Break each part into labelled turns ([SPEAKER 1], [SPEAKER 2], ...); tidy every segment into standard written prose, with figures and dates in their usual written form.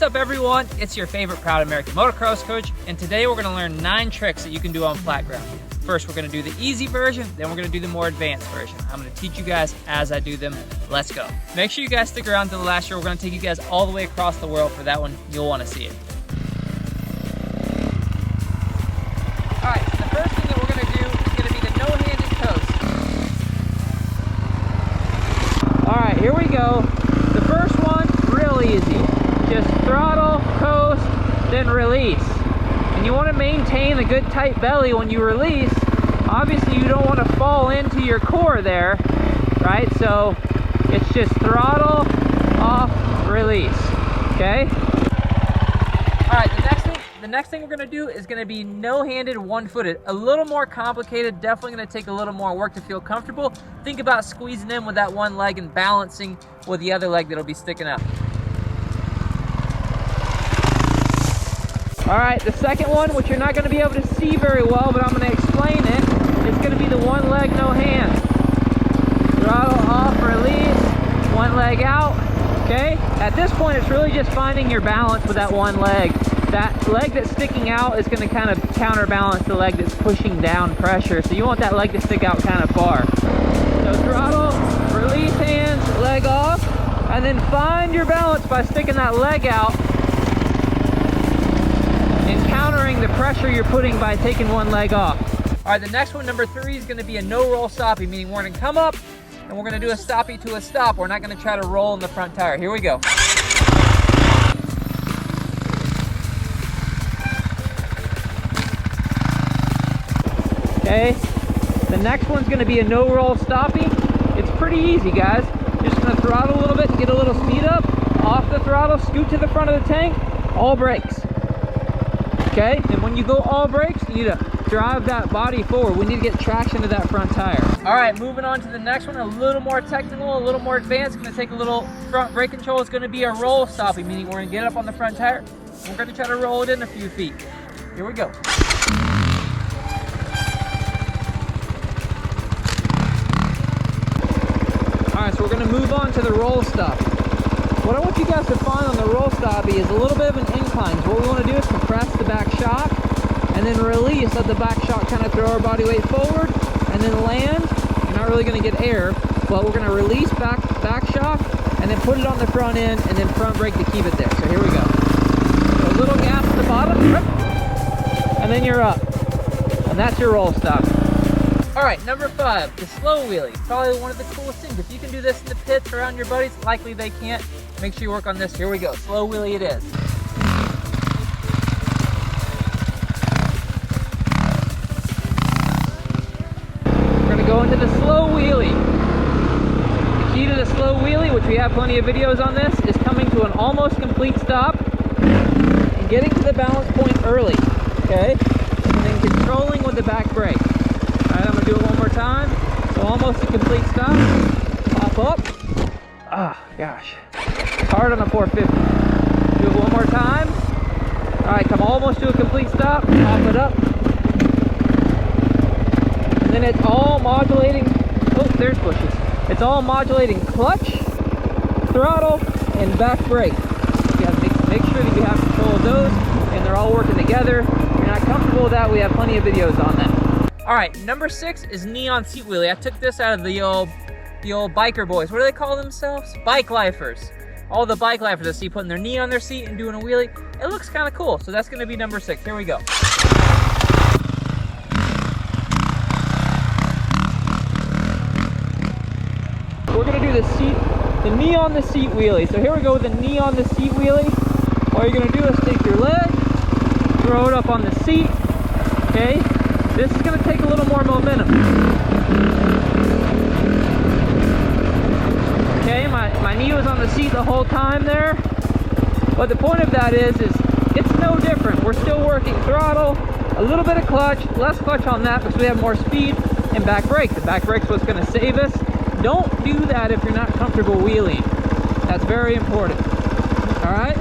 [SPEAKER 1] What's up everyone, it's your favorite proud American motocross coach, and today we're gonna learn 9 tricks that you can do on flat ground. First, we're gonna do the easy version, then we're gonna do the more advanced version. I'm gonna teach you guys as I do them. Let's go. Make sure you guys stick around to the last year. We're gonna take you guys all the way across the world for that one. You'll wanna see it. All right, so the first thing that we're gonna do is gonna be the no-handed coast. All right, here we go. The first one, real easy. Just throttle, coast, then release. And you want to maintain a good tight belly when you release. Obviously you don't want to fall into your core there, right? So it's just throttle, off, release, okay? All right, the next thing we're gonna do is gonna be no-handed, one-footed. A little more complicated, definitely gonna take a little more work to feel comfortable. Think about squeezing in with that one leg and balancing with the other leg that'll be sticking up. All right, the second one, which you're not gonna be able to see very well, but I'm gonna explain it. It's gonna be the one leg, no hand. Throttle off, release, one leg out, okay? At this point, it's really just finding your balance with that one leg. That leg that's sticking out is gonna kind of counterbalance the leg that's pushing down pressure. So you want that leg to stick out kind of far. So throttle, release hands, leg off, and then find your balance by sticking that leg out and countering the pressure you're putting by taking one leg off. All right, the next one, number 3, is gonna be a no roll stoppie, meaning we're gonna come up and we're gonna do a stoppie to a stop. We're not gonna try to roll in the front tire. Here we go. Okay, the next one's gonna be a no roll stoppie. It's pretty easy, guys. Just gonna throttle a little bit and get a little speed up. Off the throttle, scoot to the front of the tank, all brakes. Okay, and when you go all brakes, you need to drive that body forward. We need to get traction to that front tire. All right, moving on to the next one, a little more technical, a little more advanced. Gonna take a little front brake control. It's gonna be a roll stoppie, meaning we're gonna get up on the front tire. We're gonna try to roll it in a few feet. Here we go. All right, so we're gonna move on to the roll stoppie. What I want you guys to find on the roll stoppie is a little bit of an incline. So what we want to do is compress the back shock and then release, let the back shock kind of throw our body weight forward and then land. You're not really going to get air, but we're going to release back shock and then put it on the front end and then front brake to keep it there. So here we go. So a little gas at the bottom and then you're up. And that's your roll stoppie. All right, number 5, the slow wheelie. Probably one of the coolest things. If you can do this in the pits around your buddies, likely they can't. Make sure you work on this. Here we go. Slow wheelie it is. We're going to go into the slow wheelie. The key to the slow wheelie, which we have plenty of videos on this, is coming to an almost complete stop and getting to the balance point early. Okay? And then controlling with the back brake. All right, I'm going to do it one more time. So almost a complete stop. Pop up. Ah, gosh. It's hard on a 450. Do it one more time. All right, come almost to a complete stop. Pop it up. And then it's all modulating. Oh, there's bushes. It's all modulating clutch, throttle, and back brake. You have to make sure that you have control of those, and they're all working together. If you're not comfortable with that, we have plenty of videos on that. All right, number 6 is neon seat wheelie. I took this out of the old biker boys. What do they call themselves? Bike lifers. All the bike lifers I see putting their knee on their seat and doing a wheelie. It looks kind of cool. So that's going to be number 6. Here we go. We're going to do the knee on the seat wheelie. So here we go with the knee on the seat wheelie. All you're going to do is take your leg, throw it up on the seat. Okay. This is going to take a little more momentum. Okay, my knee was on the seat the whole time there. But the point of that is it's no different. We're still working throttle, a little bit of clutch, less clutch on that because we have more speed, and back brake. The back brake's what's going to save us. Don't do that if you're not comfortable wheeling. That's very important. All right?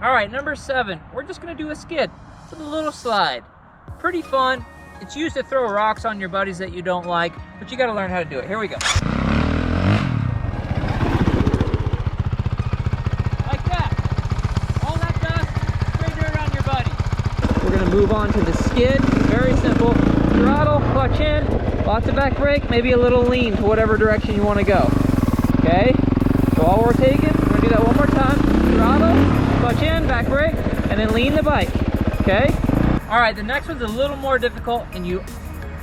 [SPEAKER 1] All right, number 7. We're just going to do a skid. It's a little slide. Pretty fun. It's used to throw rocks on your buddies that you don't like, but you got to learn how to do it. Here we go. Like that. All move on to the skid. Very simple. Throttle, clutch in, lots of back brake, maybe a little lean to whatever direction you want to go. Okay? So all we're taking, we're going to do that one more time. Throttle, clutch in, back brake, and then lean the bike. Okay? Alright, the next one's a little more difficult, and you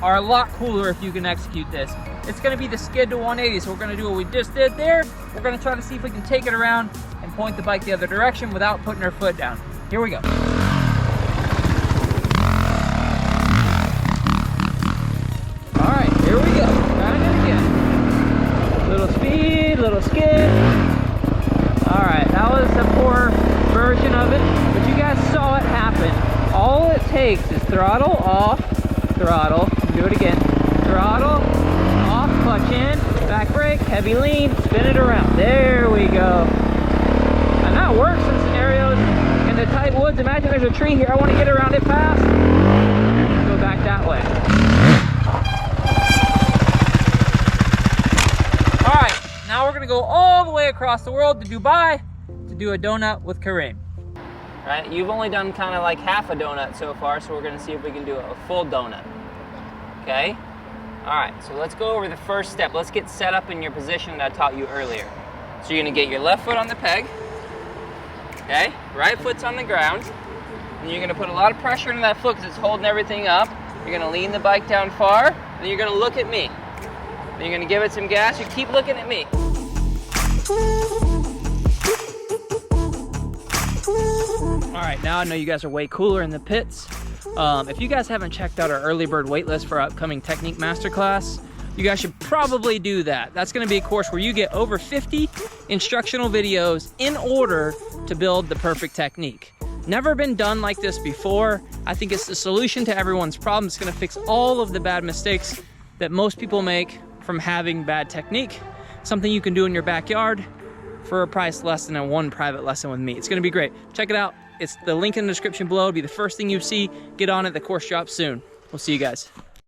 [SPEAKER 1] are a lot cooler if you can execute this. It's going to be the skid to 180, so we're going to do what we just did there. We're going to try to see if we can take it around and point the bike the other direction without putting our foot down. Here we go. Alright, here we go. Trying it again. Little speed, little skid. Alright, that was a poor version of it, but you guys saw it happen. All it takes is throttle off, throttle, do it again. Throttle, off, clutch in, back brake, heavy lean, spin it around. There we go. And that works in scenarios in the tight woods. Imagine there's a tree here. I want to get around it fast. Go back that way. All right, now we're going to go all the way across the world to Dubai to do a donut with Kareem. All right, you've only done kind of like half a donut so far, so we're going to see if we can do a full donut. Okay? All right, so let's go over the first step. Let's get set up in your position that I taught you earlier. So you're gonna get your left foot on the peg, okay? Right foot's on the ground. And you're gonna put a lot of pressure into that foot because it's holding everything up. You're gonna lean the bike down far, and you're gonna look at me. Then you're gonna give it some gas. You keep looking at me. All right, now I know you guys are way cooler in the pits. If you guys haven't checked out our early bird waitlist for our upcoming technique masterclass, you guys should probably do that. That's going to be a course where you get over 50 instructional videos in order to build the perfect technique. Never been done like this before. I think it's the solution to everyone's problem. It's going to fix all of the bad mistakes that most people make from having bad technique. Something you can do in your backyard for a price less than a one private lesson with me. It's going to be great. Check it out. It's the link in the description below. It'll be the first thing you see. Get on it. The course drops soon. We'll see you guys.